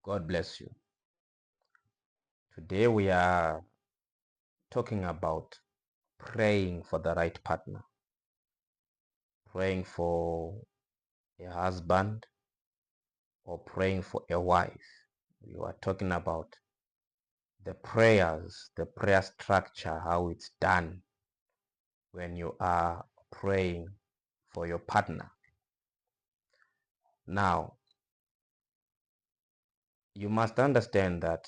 God bless you. Today we are talking about praying for the right partner, praying for a husband or praying for a wife. We are talking about the prayers, the prayer structure, how it's done when you are praying for your partner. Now, you must understand that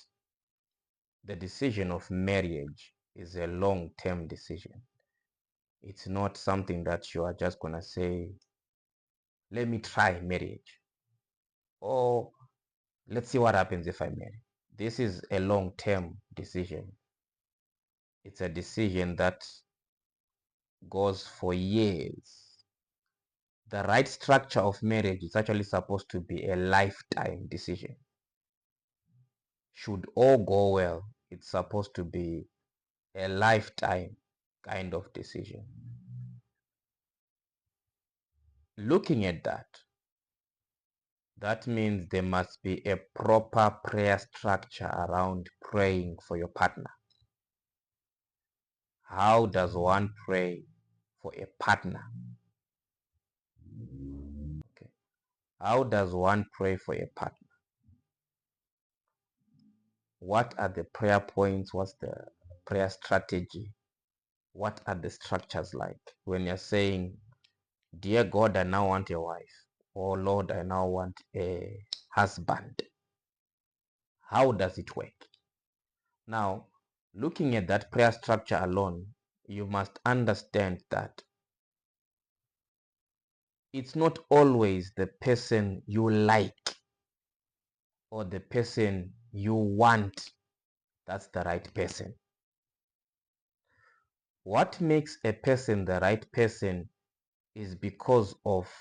the decision of marriage is a long-term decision. It's not something that you are just going to say, let me try marriage, or let's see what happens if I marry. This is a long-term decision. It's a decision that goes for years. The right structure of marriage is actually supposed to be a lifetime decision. Should all go well, it's supposed to be a lifetime kind of decision. Looking at that, that means there must be a proper prayer structure around praying for your partner. How does one pray for a partner? Okay. How does one pray for a partner? What are the prayer points? What's the prayer strategy? What are the structures like? When you're saying, dear God, I now want a wife. Oh Lord, I now want a husband. How does it work? Now, looking at that prayer structure alone, you must understand that it's not always the person you like or the person you want that's the right person. What makes a person the right person is because of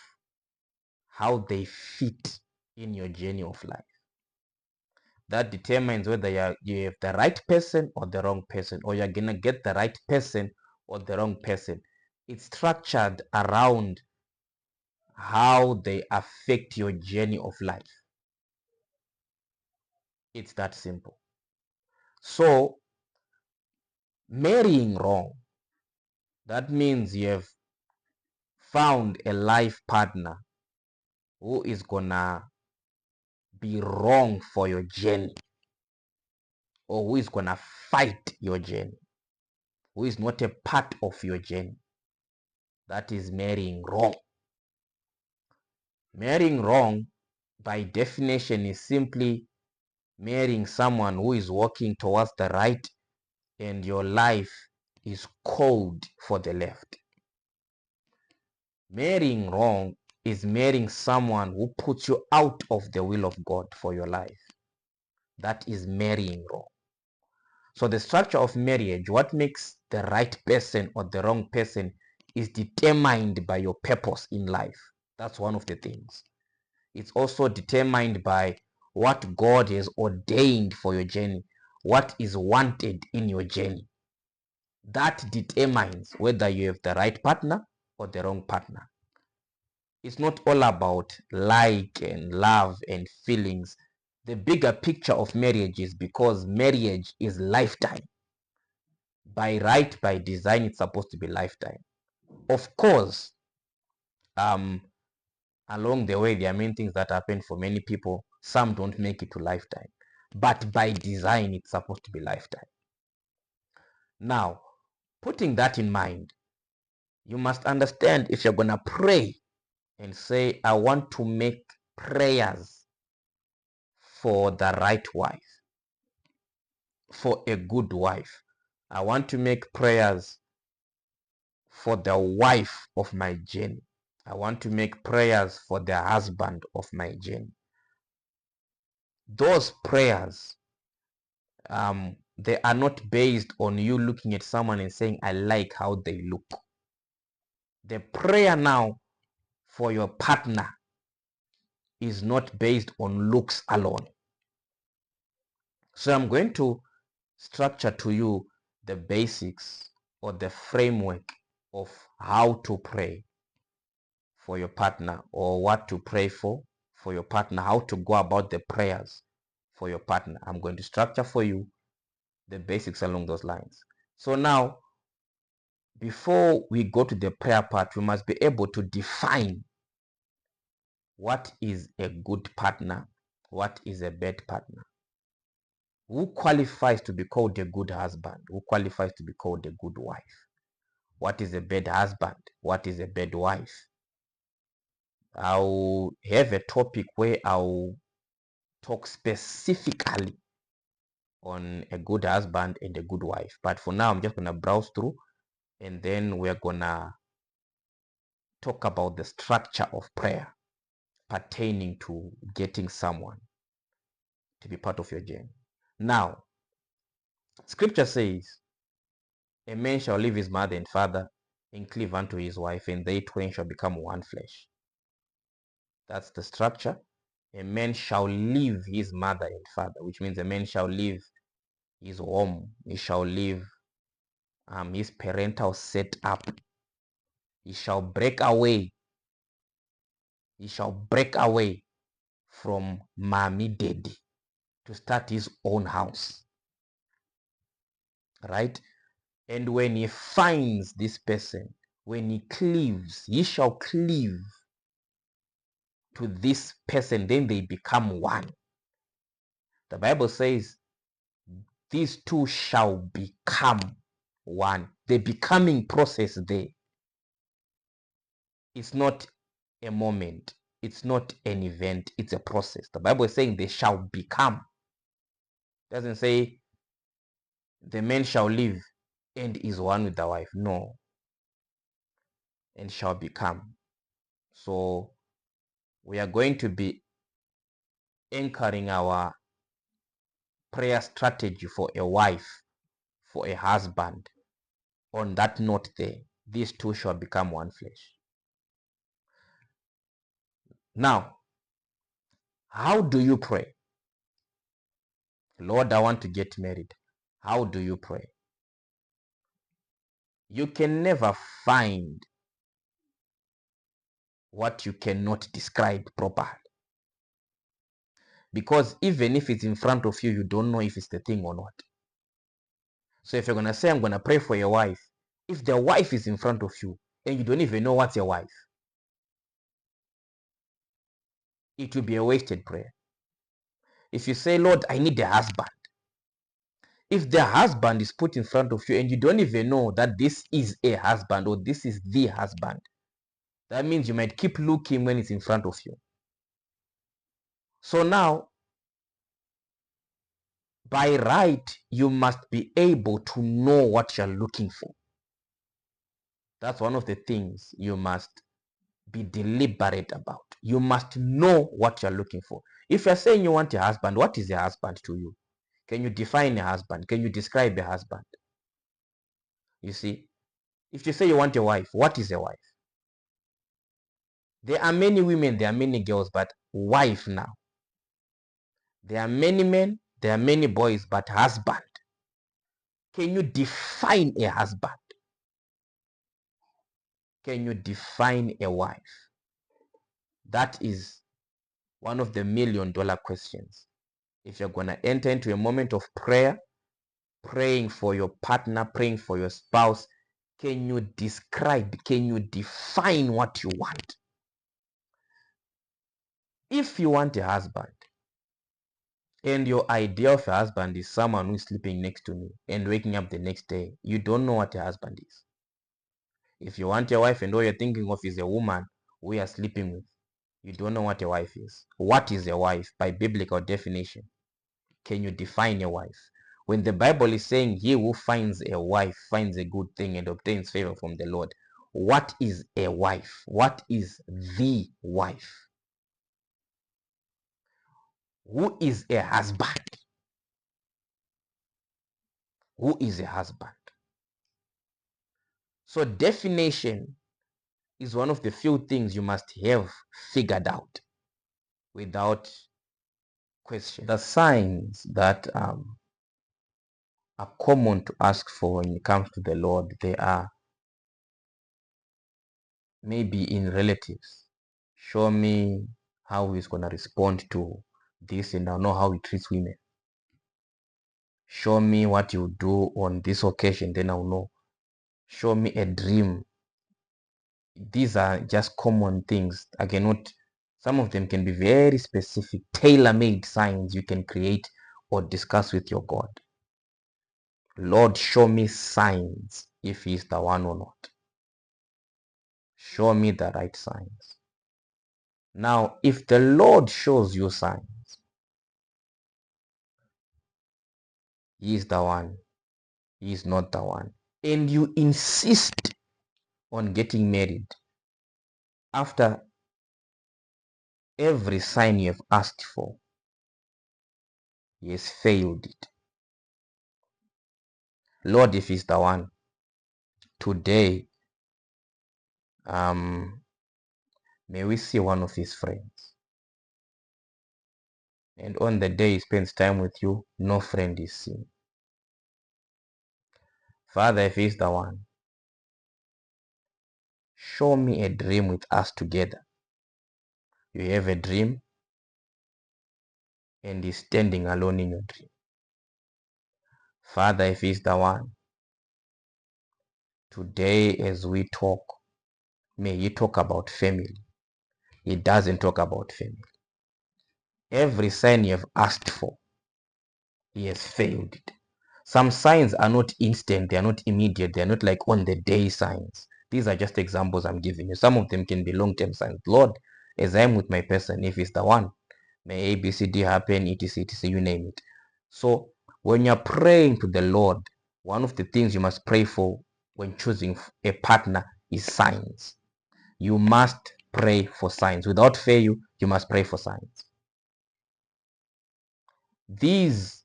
how they fit in your journey of life. That determines whether you have the right person or the wrong person, or you're going to get the right person or the wrong person. It's structured around how they affect your journey of life. It's that simple. So, marrying wrong, that means you have found a life partner who is gonna be wrong for your journey, or who is gonna fight your journey, who is not a part of your journey. That is marrying wrong. Marrying wrong, by definition, is simply marrying someone who is walking towards the right and your life is cold for the left. Marrying wrong is marrying someone who puts you out of the will of God for your life. That is marrying wrong. So the structure of marriage, what makes the right person or the wrong person, is determined by your purpose in life. That's one of the things. It's also determined by what God has ordained for your journey, what is wanted in your journey. That determines whether you have the right partner or the wrong partner. It's not all about like and love and feelings. The bigger picture of marriage is because marriage is lifetime. By right, by design, it's supposed to be lifetime. Of course, along the way, there are many things that happen for many people. Some don't make it to lifetime. But by design, it's supposed to be lifetime. Now, putting that in mind, you must understand, if you're going to pray and say, I want to make prayers for the right wife, for a good wife. I want to make prayers for the wife of my journey. I want to make prayers for the husband of my journey. Those prayers, they are not based on you looking at someone and saying, I like how they look. The prayer now for your partner is not based on looks alone. So I'm going to structure to you the basics or the framework of how to pray for your partner, or what to pray for your partner, how to go about the prayers for your partner. I'm going to structure for you the basics along those lines. So now, before we go to the prayer part, we must be able to define what is a good partner, what is a bad partner. Who qualifies to be called a good husband? Who qualifies to be called a good wife? What is a bad husband? What is a bad wife? I'll have a topic where I'll talk specifically on a good husband and a good wife. But for now, I'm just going to browse through, and then we're going to talk about the structure of prayer pertaining to getting someone to be part of your journey. Now, scripture says, a man shall leave his mother and father and cleave unto his wife, and they twain shall become one flesh. That's the structure. A man shall leave his mother and father, which means a man shall leave his home. He shall leave his parental setup. He shall break away. He shall break away from mommy, daddy to start his own house. Right? And when he finds this person, when he cleaves, he shall cleave to this person, then they become one. The Bible says these two shall become one. The becoming process there, it's not a moment, it's not an event, it's a process. The Bible is saying they shall become. It doesn't say the man shall live and is one with the wife. No. And shall become. So we are going to be anchoring our prayer strategy for a wife, for a husband, on that note there. These two shall become one flesh. Now, how do you pray? Lord, I want to get married. How do you pray? You can never find what you cannot describe properly. Because even if it's in front of you, you don't know if it's the thing or not. So if you're going to say, I'm going to pray for your wife, if the wife is in front of you and you don't even know what's your wife, it will be a wasted prayer. If you say, Lord, I need a husband, if the husband is put in front of you and you don't even know that this is a husband or this is the husband, that means you might keep looking when it's in front of you. So now, by right, you must be able to know what you're looking for. That's one of the things you must be deliberate about. You must know what you're looking for. If you're saying you want a husband, what is a husband to you? Can you define a husband? Can you describe a husband? You see, if you say you want a wife, what is a wife? There are many women, there are many girls, but wife now. There are many men, there are many boys, but husband. Can you define a husband? Can you define a wife? That is one of the $1 million questions. If you're going to enter into a moment of prayer, praying for your partner, praying for your spouse, can you describe, can you define what you want? If you want a husband, and your idea of a husband is someone who is sleeping next to me and waking up the next day, you don't know what a husband is. If you want a wife and all you're thinking of is a woman who you're sleeping with, you don't know what a wife is. What is a wife by biblical definition? Can you define a wife? When the Bible is saying he who finds a wife finds a good thing and obtains favor from the Lord, what is a wife? What is the wife? Who is a husband? Who is a husband? So definition is one of the few things you must have figured out without question. The signs that are common to ask for when it comes to the Lord, they are maybe in relatives. Show me how he's going to respond to this and I'll know how he treats women. Show me what you do on this occasion, then I'll know. Show me a dream. These are just common things. I cannot, some of them can be very specific, tailor-made signs you can create or discuss with your God. Lord, show me signs if he's the one or not. Show me the right signs. Now, if the Lord shows you signs, he is the one, he is not the one, and you insist on getting married after every sign you have asked for, he has failed it. Lord, if he's the one, today, may we see one of his friends. And on the day he spends time with you, no friend is seen. Father, if he's the one, show me a dream with us together. You have a dream and he's standing alone in your dream. Father, if he's the one, today as we talk, may he talk about family. He doesn't talk about family. Every sign you have asked for, he has failed it. Some signs are not instant, they are not immediate, they are not like on the day signs. These are just examples I'm giving you. Some of them can be long-term signs. Lord, as I am with my person, if it's the one, may A, B, C, D happen, etc., etc., you name it. So when you're praying to the Lord, one of the things you must pray for when choosing a partner is signs. You must pray for signs. Without fail, you must pray for signs. These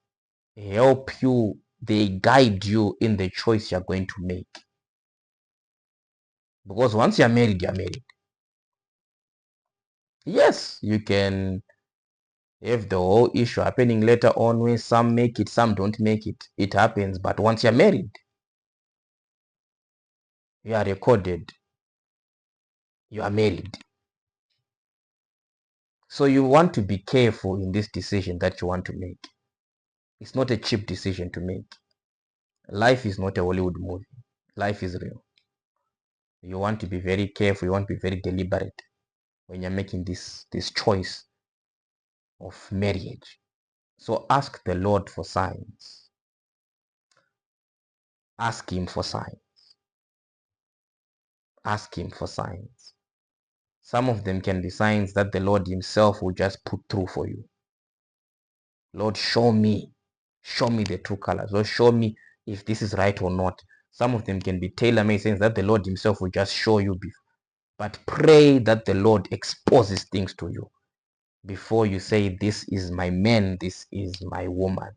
help you, they guide you in the choice you're going to make. Because once you're married, you're married. Yes, you can have the whole issue happening later on when some make it, some don't make it. It happens. But once you're married, you are recorded. You are married. So you want to be careful in this decision that you want to make. It's not a cheap decision to make. Life is not a Hollywood movie. Life is real. You want to be very careful. You want to be very deliberate when you're making this choice of marriage. So ask the Lord for signs. Ask him for signs. Ask him for signs. Some of them can be signs that the Lord himself will just put through for you. Lord, show me the true colors. Lord, show me if this is right or not. Some of them can be tailor-made signs that the Lord himself will just show you. But pray that the Lord exposes things to you before you say, this is my man, this is my woman.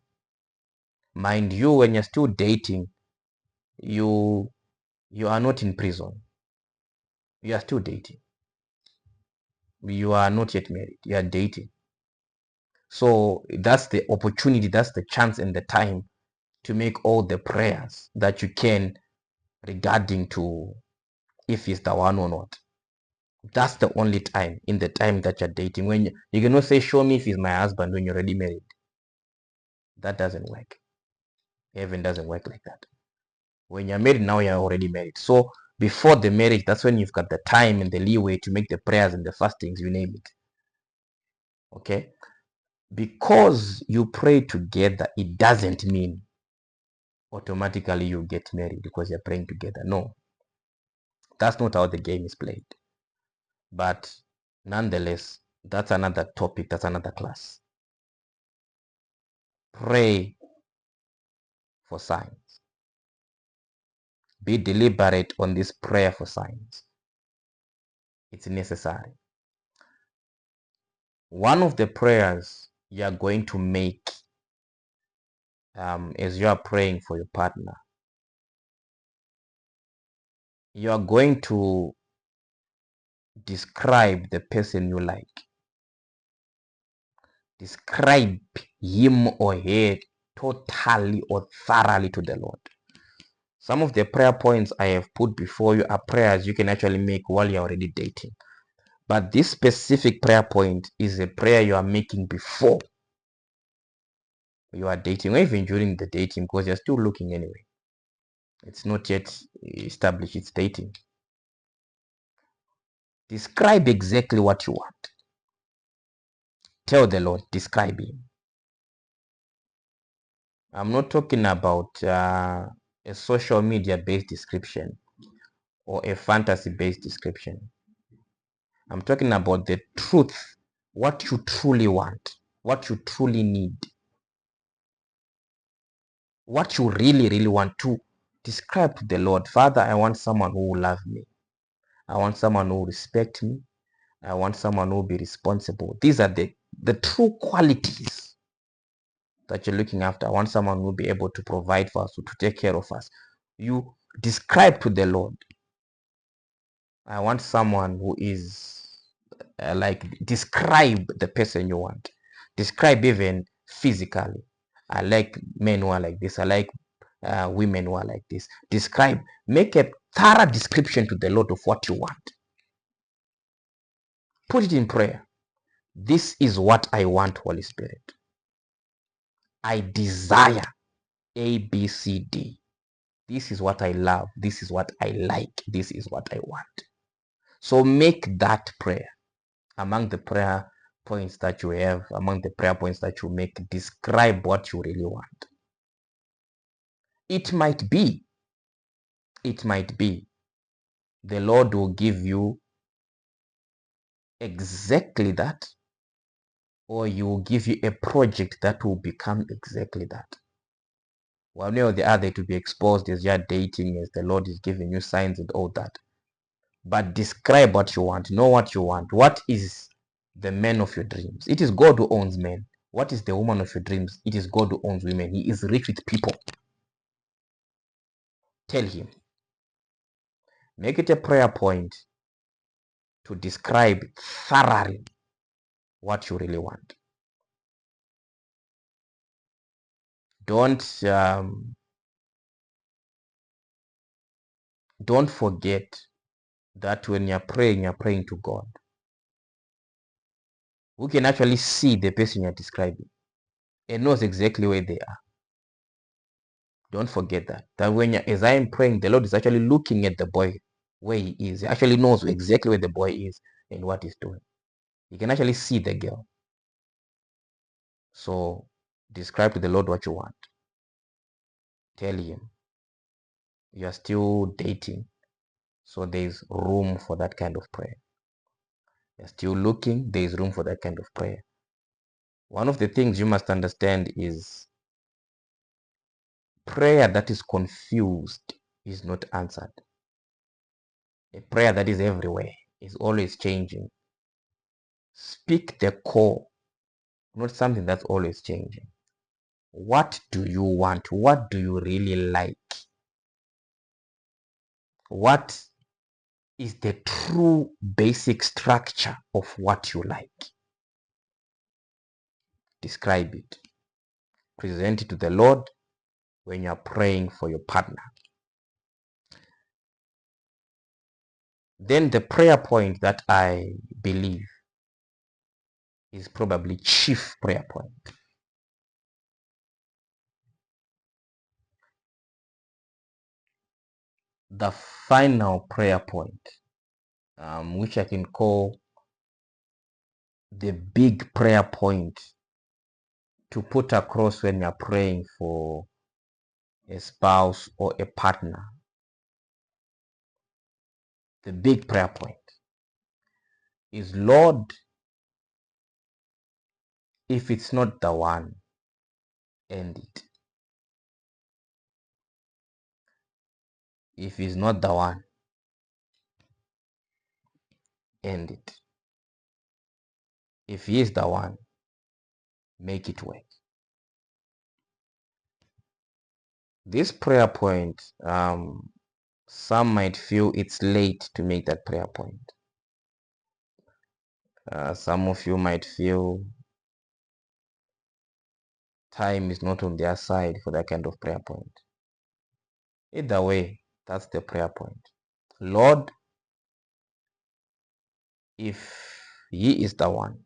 Mind you, when you're still dating, you are not in prison. You are still dating. You are not yet married. You are dating. So that's the opportunity, that's the chance and the time to make all the prayers that you can regarding to if he's the one or not. That's the only time, in the time that you're dating. When you cannot say, show me if he's my husband when you're already married. That doesn't work. Heaven doesn't work like that. When you're married, now you're already married. So before the marriage, that's when you've got the time and the leeway to make the prayers and the fastings, you name it. Okay? Because you pray together, it doesn't mean automatically you get married because you're praying together. No. That's not how the game is played. But nonetheless, that's another topic, that's another class. Pray for signs. Be deliberate on this prayer for signs. It's necessary. One of the prayers you are going to make as you are praying for your partner, you are going to describe the person you like. Describe him or her totally or thoroughly to the Lord. Some of the prayer points I have put before you are prayers you can actually make while you're already dating. But this specific prayer point is a prayer you are making before you are dating, or even during the dating, because you're still looking anyway. It's not yet established, it's dating. Describe exactly what you want. Tell the Lord, describe Him. I'm not talking about a social media based description or a fantasy based description. I'm talking about the truth, what you truly want, what you truly need, what you really, really want to describe to the Lord. Father, I want someone who will love me. I want someone who will respect me. I want someone who will be responsible. These are the true qualities that you're looking after. I want someone who will be able to provide for us, to take care of us. You describe to the Lord. I want someone who is like, describe the person you want. Describe even physically. I like men who are like this. I like women who are like this. Describe. Make a thorough description to the Lord of what you want. Put it in prayer. This is what I want, Holy Spirit. I desire A, B, C, D. This is what I love. This is what I like. This is what I want. So make that prayer. Among the prayer points that you have, among the prayer points that you make, describe what you really want. It might be the Lord will give you exactly that, or He will give you a project that will become exactly that. One way or the other, to be exposed as you're dating, as the Lord is giving you signs and all that. But describe what you want. Know what you want. What is the man of your dreams? It is God who owns men. What is the woman of your dreams? It is God who owns women. He is rich with people. Tell Him. Make it a prayer point to describe thoroughly what you really want. Don't forget that when you're praying to God, who can actually see the person you're describing and knows exactly where they are. Don't forget that. That when as I am praying, the Lord is actually looking at the boy where he is. He actually knows exactly where the boy is and what he's doing. He can actually see the girl. So describe to the Lord what you want. Tell Him you are still dating. So there is room for that kind of prayer. You're still looking, there is room for that kind of prayer. One of the things you must understand is prayer that is confused is not answered. A prayer that is everywhere is always changing. Speak the core, not something that's always changing. What do you want? What do you really like? What is the true basic structure of what you like? Describe it. Present it to the Lord when you're praying for your partner. Then the prayer point that I believe is probably chief prayer point. The final prayer point, which I can call the big prayer point to put across when you're praying for a spouse or a partner. The big prayer point is, Lord, if it's not the one, end it. If it's not the one, end it. If he is the one, make it work. This prayer point, some might feel it's late to make that prayer point. Some of you might feel time is not on their side for that kind of prayer point. Either way, that's the prayer point. Lord, if he is the one,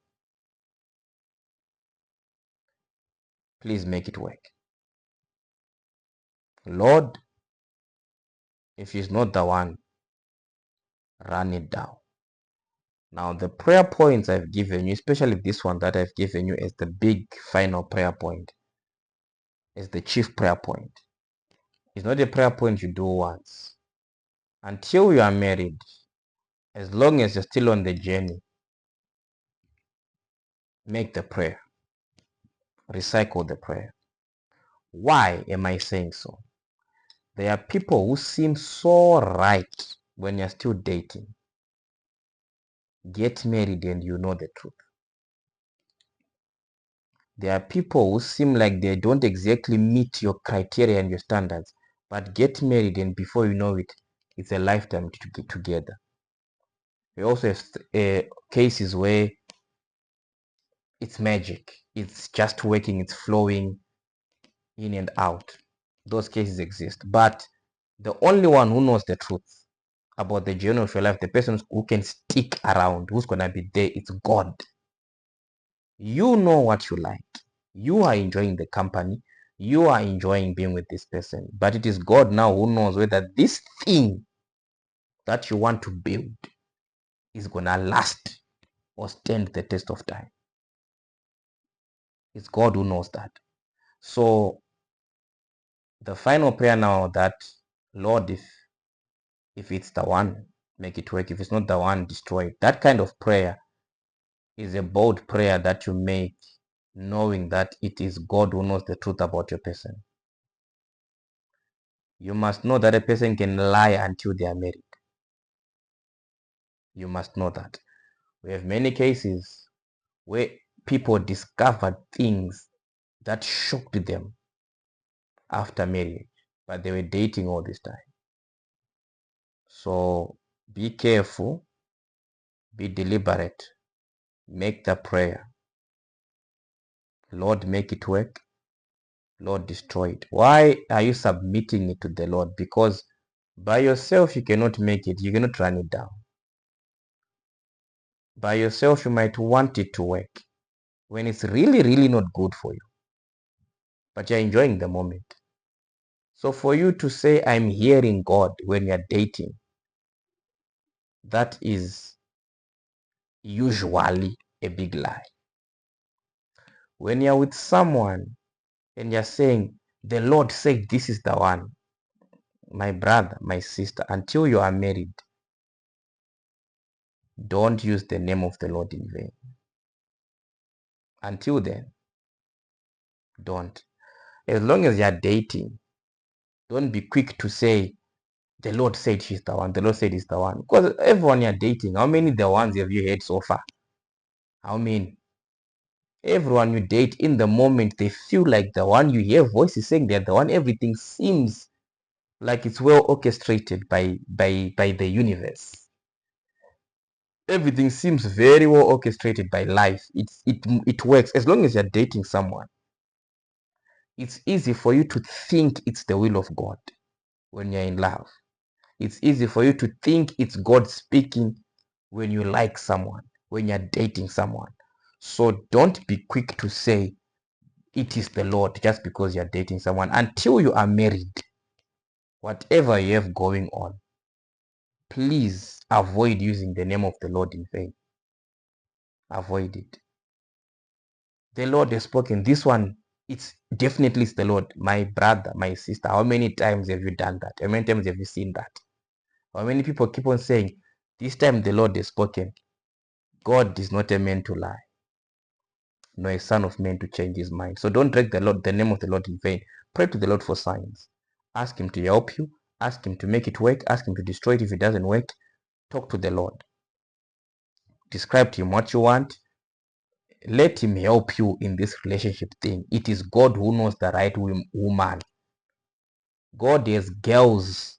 please make it work. Lord, if he's not the one, run it down. Now, the prayer points I've given you, especially this one that I've given you as the big final prayer point, is the chief prayer point. It's not a prayer point you do once. Until you are married, as long as you're still on the journey, make the prayer. Recycle the prayer. Why am I saying so? There are people who seem so right when you're still dating. Get married and you know the truth. There are people who seem like they don't exactly meet your criteria and your standards, but get married and before you know it, it's a lifetime to get together. We also have cases where it's magic. It's just working, it's flowing in and out. Those cases exist. But the only one who knows the truth about the journey of your life, the person who can stick around, who's going to be there, it's God. You know what you like. You are enjoying the company. You are enjoying being with this person. But it is God now who knows whether this thing that you want to build is going to last or stand the test of time. It's God who knows that. So the final prayer now that, Lord, if it's the one, make it work. If it's not the one, destroy it. That kind of prayer is a bold prayer that you make knowing that it is God who knows the truth about your person. You must know that a person can lie until they are married. You must know that. We have many cases where people discovered things that shocked them after marriage, but they were dating all this time. So be careful, be deliberate, make the prayer. Lord, make it work. Lord, destroy it. Why are you submitting it to the Lord? Because by yourself, you cannot make it. You cannot run it down. By yourself, you might want it to work when it's really, really not good for you. But you're enjoying the moment. So for you to say, I'm hearing God when you're dating, that is usually a big lie. When you're with someone and you're saying, the Lord said this is the one, my brother, my sister, until you are married, don't use the name of the Lord in vain. Until then, don't. As long as you're dating, don't be quick to say, the Lord said she's the one, the Lord said he's the one. Because everyone you're dating, how many the ones have you had so far? How many? Everyone you date, in the moment, they feel like the one. You hear voices saying they're the one. Everything seems like it's well orchestrated by the universe. Everything seems very well orchestrated by life. It works. As long as you're dating someone, it's easy for you to think it's the will of God when you're in love. It's easy for you to think it's God speaking when you like someone, when you're dating someone. So don't be quick to say it is the Lord just because you're dating someone. Until you are married, whatever you have going on, please avoid using the name of the Lord in vain. Avoid it. The Lord has spoken. This one, it's definitely the Lord. My brother, my sister, how many times have you done that? How many times have you seen that? How many people keep on saying, this time the Lord has spoken? God is not a man to lie, nor a son of man to change his mind. So don't drag the name of the Lord in vain. Pray to the Lord for signs. Ask him to help you. Ask him to make it work. Ask him to destroy it if it doesn't work. Talk to the Lord. Describe to him what you want. Let him help you in this relationship thing. It is God who knows the right woman. God has girls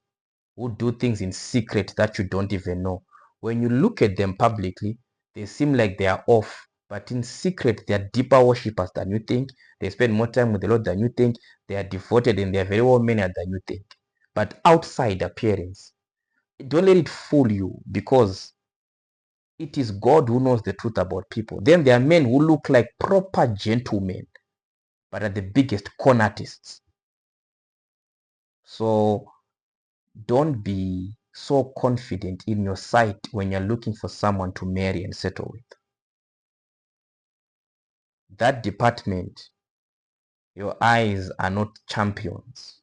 who do things in secret that you don't even know. When you look at them publicly, they seem like they are off, but in secret, they are deeper worshippers than you think. They spend more time with the Lord than you think. They are devoted and they are very well mannered than you think. But outside appearance, don't let it fool you, because It is God who knows the truth about people. Then there are men who look like proper gentlemen, but are the biggest con artists. So don't be so confident in your sight when you're looking for someone to marry and settle with. That department, your eyes are not champions.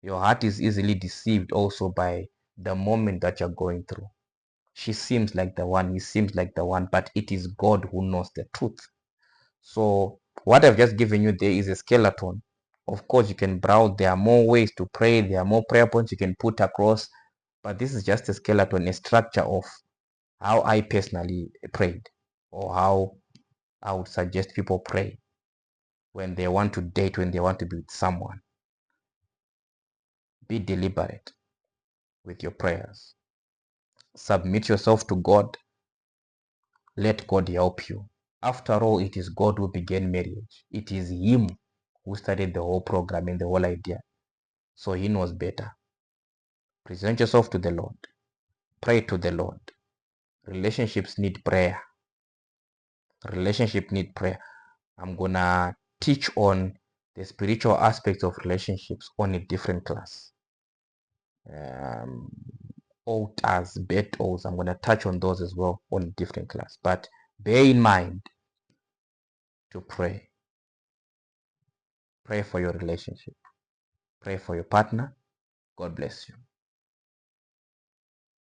Your heart is easily deceived also by the moment that you're going through. She seems like the one, he seems like the one, but it is God who knows the truth. So what I've just given you there is a skeleton. Of course, you can browse. There are more ways to pray. There are more prayer points you can put across. But this is just a skeleton, a structure of how I personally prayed, or how I would suggest people pray when they want to date, when they want to be with someone. Be deliberate with your prayers. Submit yourself to God. Let God help you. After all, it is God who began marriage. It is Him who started the whole program and the whole idea. So He knows better. Present yourself to the Lord. Pray to the Lord. Relationships need prayer. Relationship need prayer. I'm gonna teach on the spiritual aspects of relationships on a different class. Altars, altars. I'm gonna touch on those as well on a different class. But bear in mind to pray. Pray for your relationship. Pray for your partner. God bless you.